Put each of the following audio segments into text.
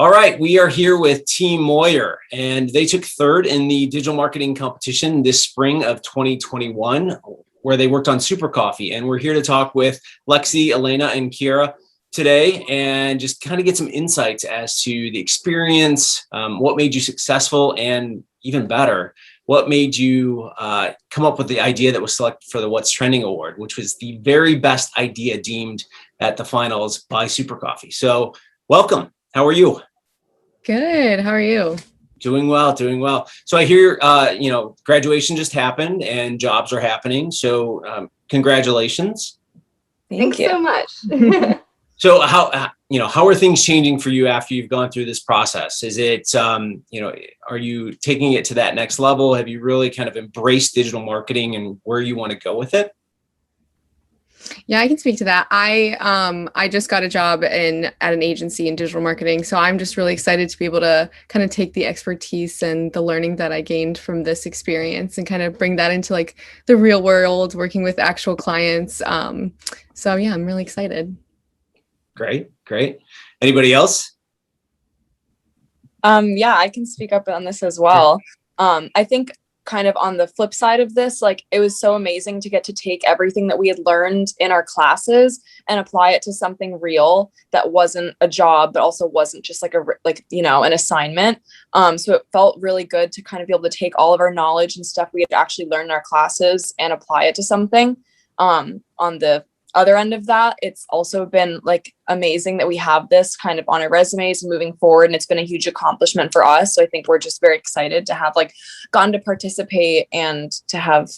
All right, we are here with Team Moyer, and they took third in the digital marketing competition this spring of 2021, where they worked on Super Coffee. And we're here to talk with Lexi, Elena, and Kiera today and just kind of get some insights as to the experience, what made you successful, and even better, what made you come up with the idea that was selected for the What's Trending Award, which was the very best idea deemed at the finals by Super Coffee. So welcome. How are you? Good. How are you? Doing well, doing well. So I hear, graduation just happened and jobs are happening. So congratulations. Thanks so much. So how are things changing for you after you've gone through this process? Is it, are you taking it to that next level? Have you really kind of embraced digital marketing and where you want to go with it? Yeah, I can speak to that. I just got a job at an agency in digital marketing. So I'm just really excited to be able to kind of take the expertise and the learning that I gained from this experience and kind of bring that into like the real world, working with actual clients. So yeah, I'm really excited. Great. Anybody else? Yeah, I can speak up on this as well. I think kind of on the flip side of this, like it was so amazing to get to take everything that we had learned in our classes and apply it to something real that wasn't a job, but also wasn't just like an assignment. So it felt really good to kind of be able to take all of our knowledge and stuff we had actually learned in our classes and apply it to something. On the other end of that, it's also been like amazing that we have this kind of on our resumes and moving forward, and it's been a huge accomplishment for us. So I think we're just very excited to have like gotten to participate and to have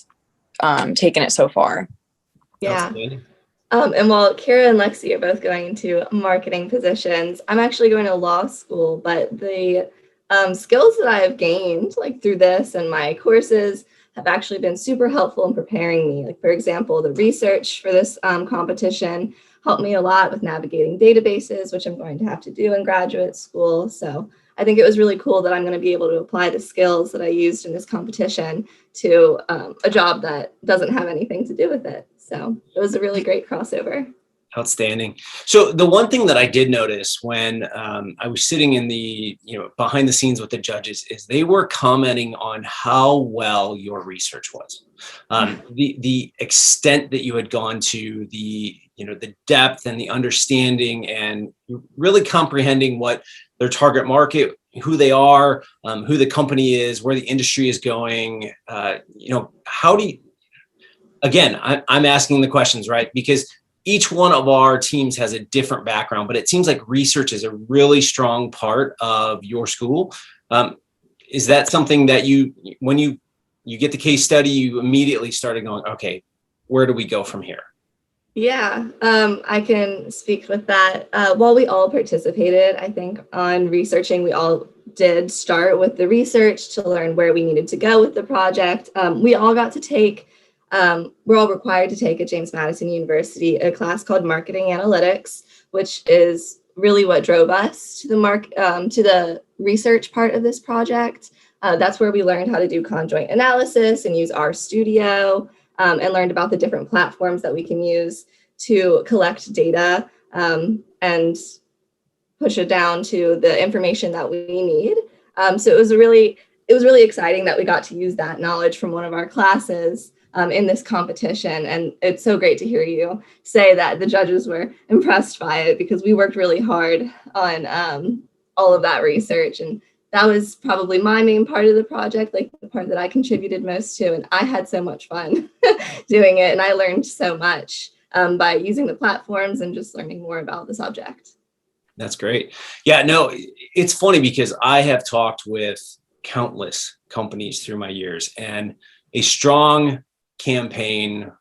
taken it so far. Yeah. And while Kiera and Lexi are both going into marketing positions, I'm actually going to law school, but the skills that I have gained like through this and my courses have actually been super helpful in preparing me. Like, for example, the research for this competition helped me a lot with navigating databases, which I'm going to have to do in graduate school. So I think it was really cool that I'm going to be able to apply the skills that I used in this competition to a job that doesn't have anything to do with it. So it was a really great crossover. Outstanding. So the one thing that I did notice when I was sitting in the, behind the scenes with the judges is they were commenting on how well your research was. The extent that you had gone to, the depth and the understanding and really comprehending what their target market, who they are, who the company is, where the industry is going. How do you, again, I'm asking the questions, right? Because each one of our teams has a different background, but it seems like research is a really strong part of your school. Is that something that when you get the case study, you immediately started going, okay, where do we go from here? Yeah, I can speak with that. While we all participated, I think, on researching, we all did start with the research to learn where we needed to go with the project. We all got to take we're all required to take at Madison University a class called Marketing Analytics, which is really what drove us to the research part of this project. That's where we learned how to do conjoint analysis and use RStudio, and learned about the different platforms that we can use to collect data and push it down to the information that we need. So it was really exciting that we got to use that knowledge from one of our classes in this competition. And it's so great to hear you say that the judges were impressed by it, because we worked really hard on all of that research. And that was probably my main part of the project, like the part that I contributed most to. And I had so much fun doing it. And I learned so much by using the platforms and just learning more about the subject. That's great. Yeah, no, it's funny because I have talked with countless companies through my years, and a strong campaign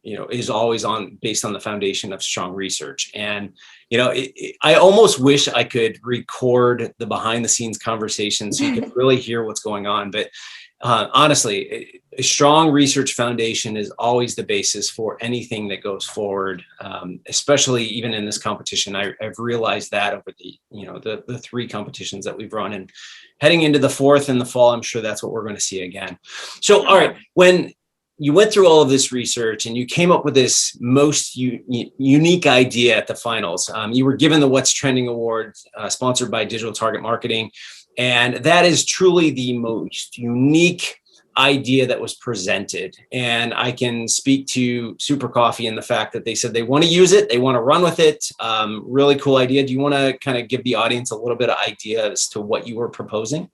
is always based on the foundation of strong research. And I almost wish I could record the behind the scenes conversation so you could really hear what's going on. But honestly, a strong research foundation is always the basis for anything that goes forward, especially even in this competition. I've realized that over the three competitions that we've run, and heading into the fourth in the fall, I'm sure that's what we're going to see again. So, all right, when you went through all of this research and you came up with this most unique idea at the finals. You were given the What's Trending Award, sponsored by Digital Target Marketing. And that is truly the most unique idea that was presented. And I can speak to Super Coffee and the fact that they said they want to use it, they want to run with it. Really cool idea. Do you want to kind of give the audience a little bit of idea as to what you were proposing?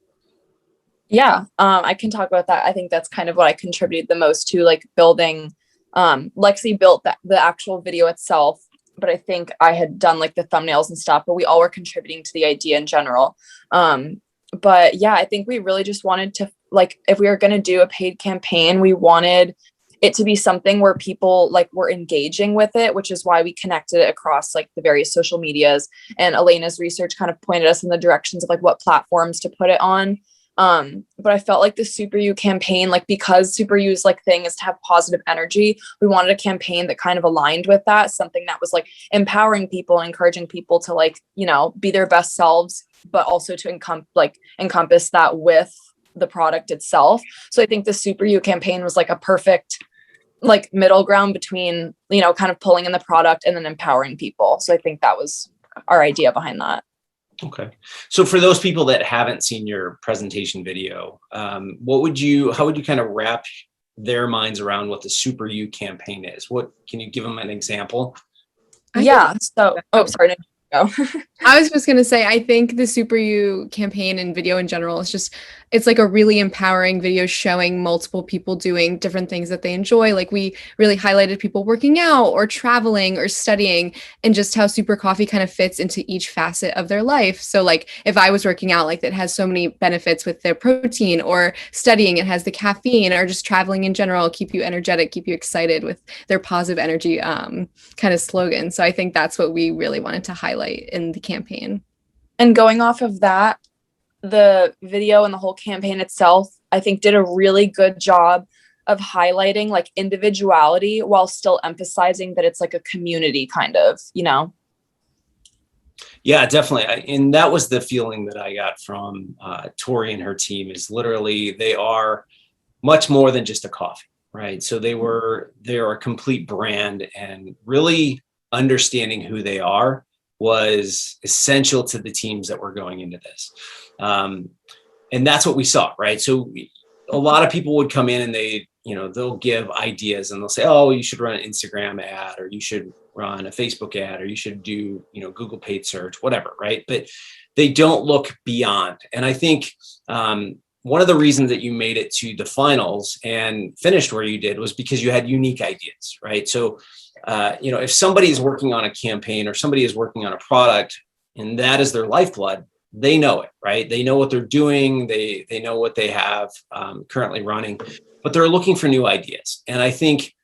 Yeah, I can talk about that. I think that's kind of what I contributed the most to, like building. Lexi built the actual video itself, but I think I had done like the thumbnails and stuff, but we all were contributing to the idea in general. But yeah, I think we really just wanted to, like, if we were going to do a paid campaign, we wanted it to be something where people like were engaging with it, which is why we connected it across like the various social medias. And Elena's research kind of pointed us in the directions of like what platforms to put it on. But I felt like the Super You campaign, like because Super You's like thing is to have positive energy, we wanted a campaign that kind of aligned with that, something that was like empowering people, encouraging people to like, you know, be their best selves, but also to encompass that with the product itself. So I think the Super You campaign was like a perfect like middle ground between, you know, kind of pulling in the product and then empowering people. So I think that was our idea behind that. Okay. So for those people that haven't seen your presentation video, how would you kind of wrap their minds around what the Super You campaign is? What, can you give them an example? Yeah. So, sorry. No. I was just going to say, I think the Super You campaign and video in general is just, it's like a really empowering video showing multiple people doing different things that they enjoy. Like we really highlighted people working out or traveling or studying, and just how Super Coffee kind of fits into each facet of their life. So like if I was working out, like that has so many benefits with their protein, or studying, it has the caffeine, or just traveling in general, keep you energetic, keep you excited with their positive energy kind of slogan. So I think that's what we really wanted to highlight in the campaign. And going off of that, the video and the whole campaign itself, I think did a really good job of highlighting like individuality while still emphasizing that it's like a community kind of, you know? Yeah, definitely. And that was the feeling that I got from Tori and her team, is literally they are much more than just a coffee, right? So they're a complete brand, and really understanding who they are was essential to the teams that were going into this. And that's what we saw, right? So a lot of people would come in and they'll give ideas and they'll say, oh, you should run an Instagram ad, or you should run a Facebook ad, or you should do, Google paid search, whatever, right? But they don't look beyond. And I think one of the reasons that you made it to the finals and finished where you did was because you had unique ideas, right? So if somebody is working on a campaign or somebody is working on a product and that is their lifeblood, they know it, right? They know what they're doing. They know what they have currently running, but they're looking for new ideas. And I think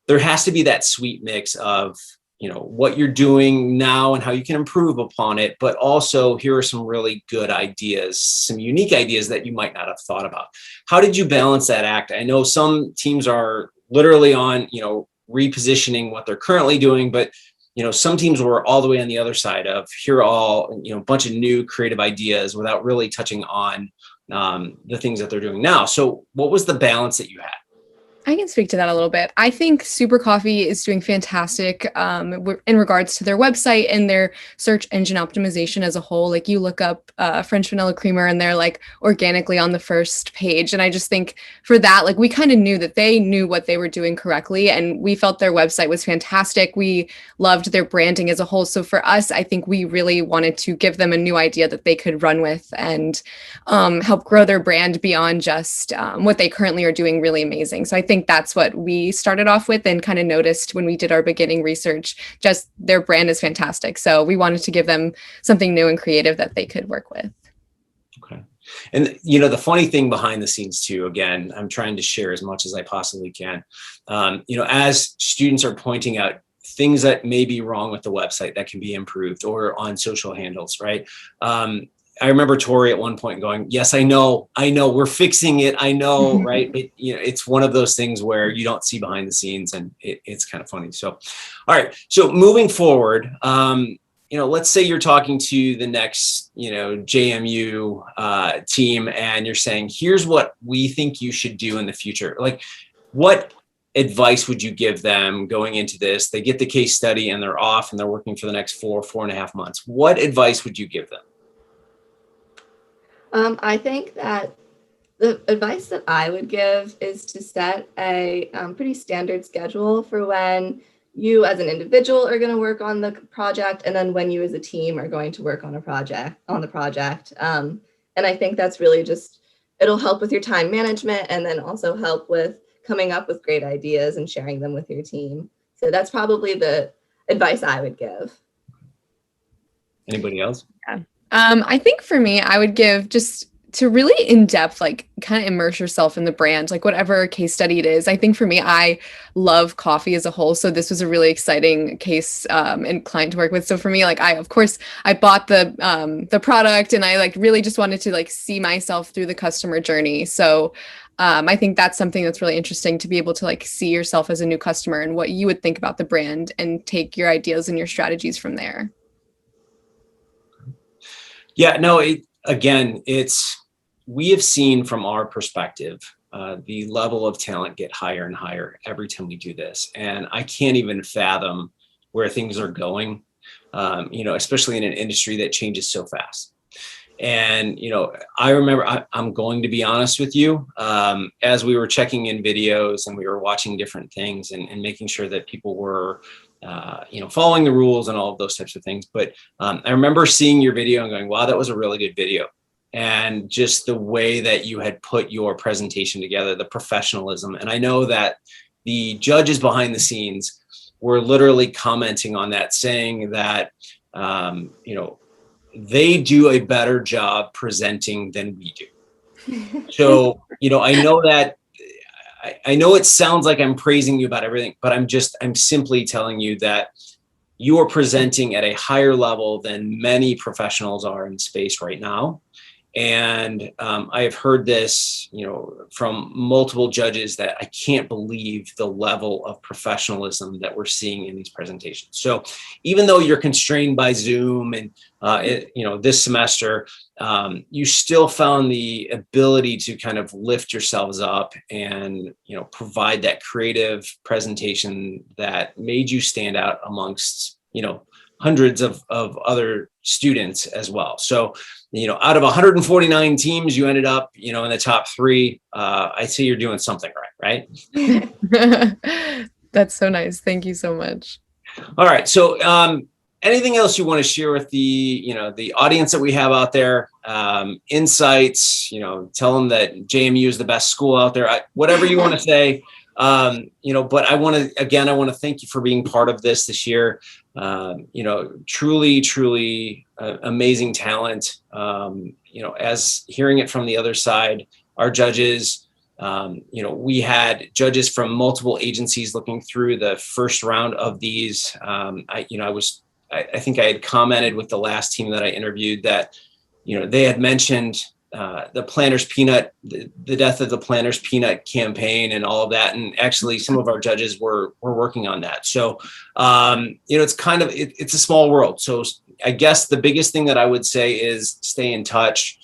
there has to be that sweet mix of, what you're doing now and how you can improve upon it, but also here are some really good ideas, some unique ideas that you might not have thought about. How did you balance that act? I know some teams are literally on, repositioning what they're currently doing, but some teams were all the way on the other side of here are all, a bunch of new creative ideas without really touching on the things that they're doing now. So what was the balance that you had? I can speak to that a little bit. I think Super Coffee is doing fantastic in regards to their website and their search engine optimization as a whole. Like you look up French vanilla creamer and they're like organically on the first page. And I just think for that, like we kind of knew that they knew what they were doing correctly. And we felt their website was fantastic. We loved their branding as a whole. So for us, I think we really wanted to give them a new idea that they could run with and help grow their brand beyond just what they currently are doing really amazing. So I think that's what we started off with and kind of noticed when we did our beginning research, just their brand is fantastic. So we wanted to give them something new and creative that they could work with. Okay. And, the funny thing behind the scenes too, again, I'm trying to share as much as I possibly can. As students are pointing out things that may be wrong with the website that can be improved or on social handles, right? I remember Tori at one point going, yes, I know, we're fixing it. I know, right? But, it's one of those things where you don't see behind the scenes, and it's kind of funny. So, all right. So moving forward, let's say you're talking to the next, JMU team, and you're saying, here's what we think you should do in the future. Like, what advice would you give them going into this? They get the case study and they're off and they're working for the next 4.5 months. What advice would you give them? I think that the advice that I would give is to set a pretty standard schedule for when you as an individual are going to work on the project, and then when you as a team are going to work on the project. And I think that's really just, it'll help with your time management and then also help with coming up with great ideas and sharing them with your team. So that's probably the advice I would give. Anybody else? Yeah. I think for me, I would give just to really in depth, like kind of immerse yourself in the brand, like whatever case study it is. I think for me, I love coffee as a whole. So this was a really exciting case and client to work with. So for me, like of course I bought the product and I like really just wanted to like see myself through the customer journey. So I think that's something that's really interesting to be able to like see yourself as a new customer and what you would think about the brand and take your ideas and your strategies from there. Yeah, no, we have seen from our perspective, the level of talent get higher and higher every time we do this. And I can't even fathom where things are going, especially in an industry that changes so fast. And, I remember, I'm going to be honest with you, as we were checking in videos and we were watching different things and making sure that people were, following the rules and all of those types of things. But I remember seeing your video and going, wow, that was a really good video. And just the way that you had put your presentation together, the professionalism. And I know that the judges behind the scenes were literally commenting on that, saying that, they do a better job presenting than we do. So, I know that I know it sounds like I'm praising you about everything, but I'm simply telling you that you are presenting at a higher level than many professionals are in space right now. And I have heard this, from multiple judges that I can't believe the level of professionalism that we're seeing in these presentations. So even though you're constrained by Zoom and, this semester, you still found the ability to kind of lift yourselves up and, provide that creative presentation that made you stand out amongst, hundreds of other students as well. So, out of 149 teams, you ended up, in the top 3. I'd say you're doing something right? That's so nice. Thank you so much. All right. So, anything else you want to share with the audience that we have out there? Insights, tell them that JMU is the best school out there. Whatever you want to say. But I want to thank you for being part of this year. Truly amazing talent. As hearing it from the other side, our judges, we had judges from multiple agencies looking through the first round of these. I think I had commented with the last team that I interviewed that, they had mentioned the Planters Peanut, the death of the Planters Peanut campaign and all of that. And actually some of our judges were working on that. So, it's a small world. So I guess the biggest thing that I would say is stay in touch,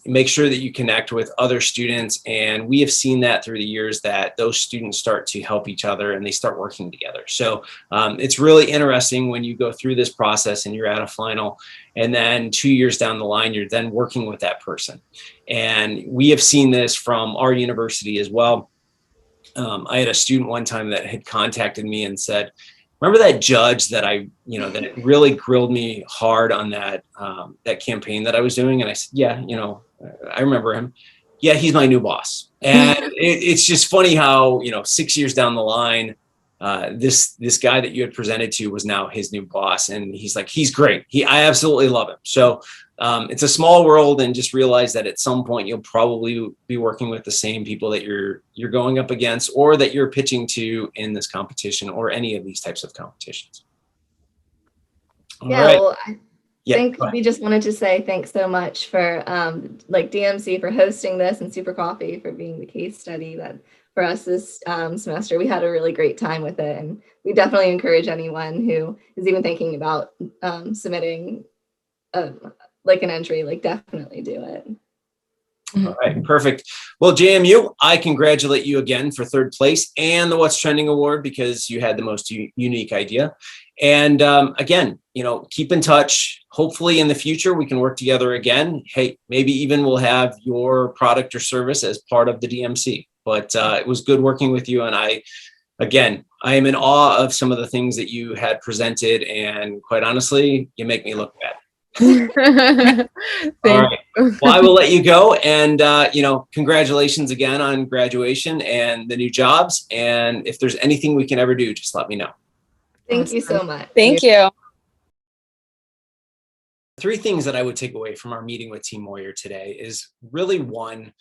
make sure that you connect with other students. And we have seen that through the years that those students start to help each other and they start working together. So it's really interesting when you go through this process and you're at a final and then 2 years down the line, you're then working with that person. And we have seen this from our university as well. I had a student one time that had contacted me and said, remember that judge that that really grilled me hard on that campaign that I was doing? And I said, yeah, I remember him. Yeah, he's my new boss. And it's just funny how, 6 years down the line, this guy that you had presented to was now his new boss. And he's like, he's great. I absolutely love him. So it's a small world, and just realize that at some point you'll probably be working with the same people that you're going up against or that you're pitching to in this competition or any of these types of competitions. All right. Well, I think we just wanted to say thanks so much for DMC for hosting this and Super Coffee for being the case study that for us this semester. We had a really great time with it, and we definitely encourage anyone who is even thinking about submitting an entry, definitely do it. All right, perfect. Well, JMU, I congratulate you again for third place and the What's Trending Award because you had the most unique idea. And again, keep in touch. Hopefully in the future, we can work together again. Hey, maybe even we'll have your product or service as part of the DMC. But it was good working with you. And I am in awe of some of the things that you had presented. And quite honestly, you make me look bad. All right. Well, I will let you go. And, congratulations again on graduation and the new jobs. And if there's anything we can ever do, just let me know. Thank you so much. Thank you. Three things that I would take away from our meeting with Team Moyer today is really one,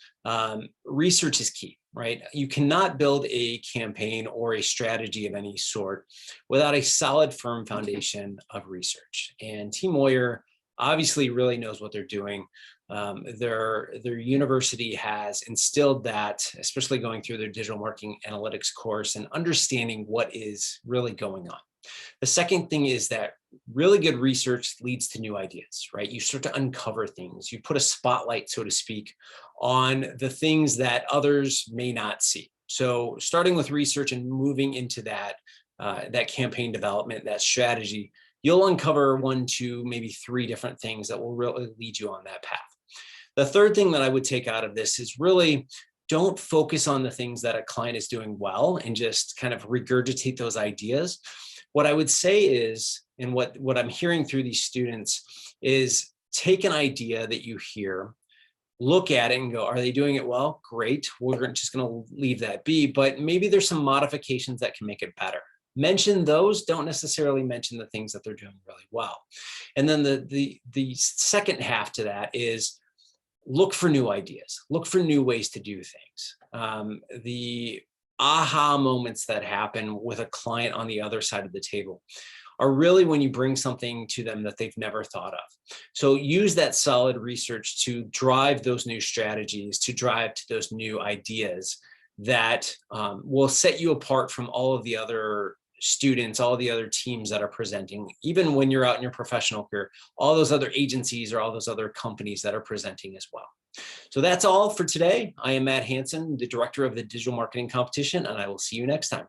research is key, right? You cannot build a campaign or a strategy of any sort without a solid, firm foundation of research. And Team Moyer obviously really knows what they're doing. Their university has instilled that, especially going through their digital marketing analytics course and understanding what is really going on. The second thing is that really good research leads to new ideas, right? You start to uncover things. You put a spotlight, so to speak, on the things that others may not see. So starting with research and moving into that campaign development, that strategy, you'll uncover 1, 2, maybe 3 different things that will really lead you on that path. The third thing that I would take out of this is really don't focus on the things that a client is doing well and just kind of regurgitate those ideas. What I would say is, and what I'm hearing through these students is take an idea that you hear, look at it and go, are they doing it well? Great. We're just going to leave that be, but maybe there's some modifications that can make it better. Mention those, don't necessarily mention the things that they're doing really well. And then the second half to that is look for new ideas, look for new ways to do things. The aha moments that happen with a client on the other side of the table are really when you bring something to them that they've never thought of. So use that solid research to drive those new strategies, to drive to those new ideas that will set you apart from all of the other students, all the other teams that are presenting, even when you're out in your professional career, all those other agencies or all those other companies that are presenting as well. So that's all for today. I am Matt Hansen, the director of the digital marketing competition, and I will see you next time.